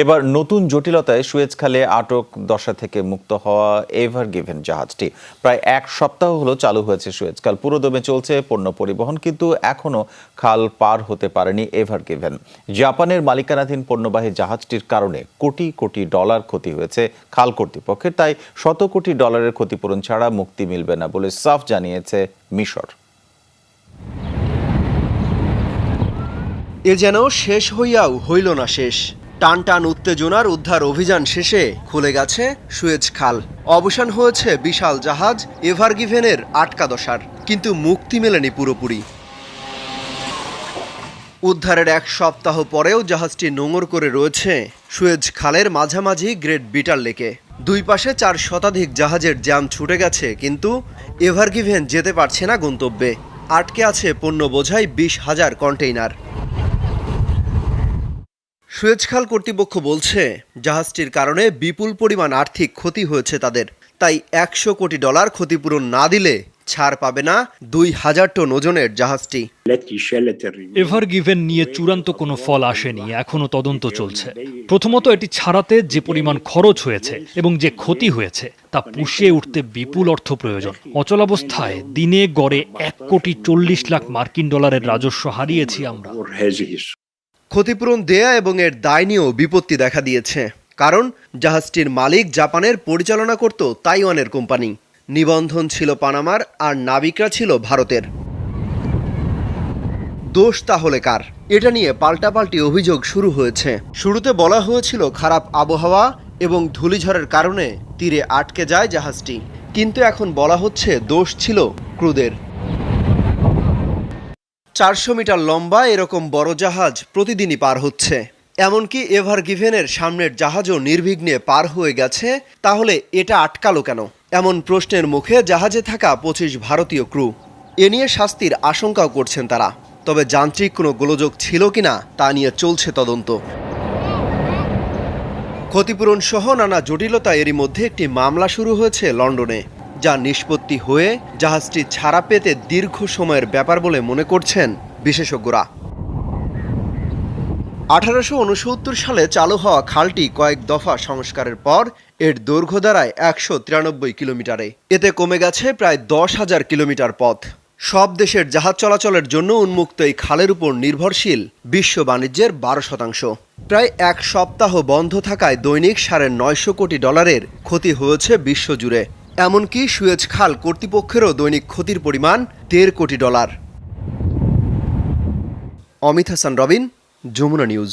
এবার নতুন জটিলতায় সুয়েজ খালে আটক দশা থেকে মুক্ত হওয়া এভার গিভেন জাহাজটি প্রায় এক সপ্তাহ হলো চালু হয়েছে সুয়েজ খাল। পুরোদমে চলছে পণ্য পরিবহন, কিন্তু এখনো খাল পার হতে পারেনি এভার গিভেন। জাপানের মালিকানাধীন পণ্যবাহী জাহাজটির কারণে কোটি কোটি ডলার ক্ষতি হয়েছে খাল কর্তৃপক্ষের। তাই শত কোটি ডলারের ক্ষতিপূরণ ছাড়া মুক্তি মিলবে না বলে সাফ জানিয়েছে মিশর। এ যেন শেষ হইয়াও হইল না শেষ। টান টান উত্তেজনার উদ্ধার অভিযান শেষে খুলে গেছে সুয়েজ খাল। অবসান হয়েছে বিশাল জাহাজ এভার গিভেনের আটকা দশার, কিন্তু মুক্তি মেলেনি পুরোপুরি। উদ্ধারের এক সপ্তাহ পরেও জাহাজটি নোঙর করে রয়েছে সুয়েজ খালের মাঝামাঝি গ্রেট বিটার লেকে। দুই পাশে 4 শতাধিক জাহাজের জ্যাম ছুটে গেছে, কিন্তু এভার গিভেন যেতে পারছে না গন্তব্যে। আটকে আছে পণ্য বোঝাই 20,000 কন্টেইনার। সুয়েজ খাল কর্তৃপক্ষ বলছে জাহাজটির কারণে বিপুল পরিমাণ আর্থিক ক্ষতি হয়েছে তাদের। তাই 100 কোটি ডলার ক্ষতিপূরণ না দিলে ছাড় পাবে না 2000 টন ওজনের জাহাজটি। এভার গিভেন নিয়ে চূড়ান্ত কোনো ফল আসেনি, এখনো তদন্ত চলছে। প্রথমত, এটি ছাড়াতে যে পরিমাণ খরচ হয়েছে এবং যে ক্ষতি হয়েছে তা পুষিয়ে উঠতে বিপুল অর্থ প্রয়োজন। অচলাবস্থায় দিনে গড়ে 1,40,00,000 মার্কিন ডলারের রাজস্ব হারিয়েছি আমরা। ক্ষতিপূরণ দেয়া এবং এর দায় নিয়েও বিপত্তি দেখা দিয়েছে, কারণ জাহাজটির মালিক জাপানের, পরিচালনা করত তাইওয়ানের কোম্পানি। নিবন্ধন ছিল পানামার, আর নাবিকরা ছিল ভারতের। দোষ তাহলে কার? এটা নিয়ে পাল্টাপাল্টি অভিযোগ শুরু হয়েছে। শুরুতে বলা হয়েছিল খারাপ আবহাওয়া এবং ধূলিঝড়ের কারণে তীরে আটকে যায় জাহাজটি, কিন্তু এখন বলা হচ্ছে দোষ ছিল ক্রুদের। 400 মিটার লম্বা এরকম বড় জাহাজ প্রতিদিনই পার হচ্ছে, এমনকি এভার গিভেনের সামনের জাহাজও নির্বিঘ্নে পার হয়ে গেছে। তাহলে এটা আটকালো কেন? এমন প্রশ্নের মুখে জাহাজে থাকা 25 ভারতীয় ক্রু। এ নিয়ে শাস্তির আশঙ্কাও করছেন তারা। তবে যান্ত্রিক কোনো গোলযোগ ছিল কিনা তা নিয়ে চলছে তদন্ত। ক্ষতিপূরণ সহ নানা জটিলতা এরই মধ্যে একটি মামলা শুরু হয়েছে লন্ডনে, যা নিষ্পত্তি হয়ে জাহাজটি ছাড়া পেতে দীর্ঘ সময়ের ব্যাপার বলে মনে করছেন বিশেষজ্ঞরা। 1869 সালে চালু হওয়া খালটি কয়েক দফা সংস্কারের পর এর দৈর্ঘ্য দাঁড়ায় 193 কিলোমিটারে। এতে কমে গেছে প্রায় 10,000 কিলোমিটার পথ। সব দেশের জাহাজ চলাচলের জন্য উন্মুক্ত এই খালের উপর নির্ভরশীল বিশ্ব বাণিজ্যের 12%। প্রায় এক সপ্তাহ বন্ধ থাকায় দৈনিক 950 কোটি ডলারের ক্ষতি হয়েছে বিশ্বজুড়ে। এমনকি সুয়েজ খাল কর্তৃপক্ষেরও দৈনিক ক্ষতির পরিমাণ 1.5 কোটি ডলার। অমিত হাসান রবিন, যমুনা নিউজ।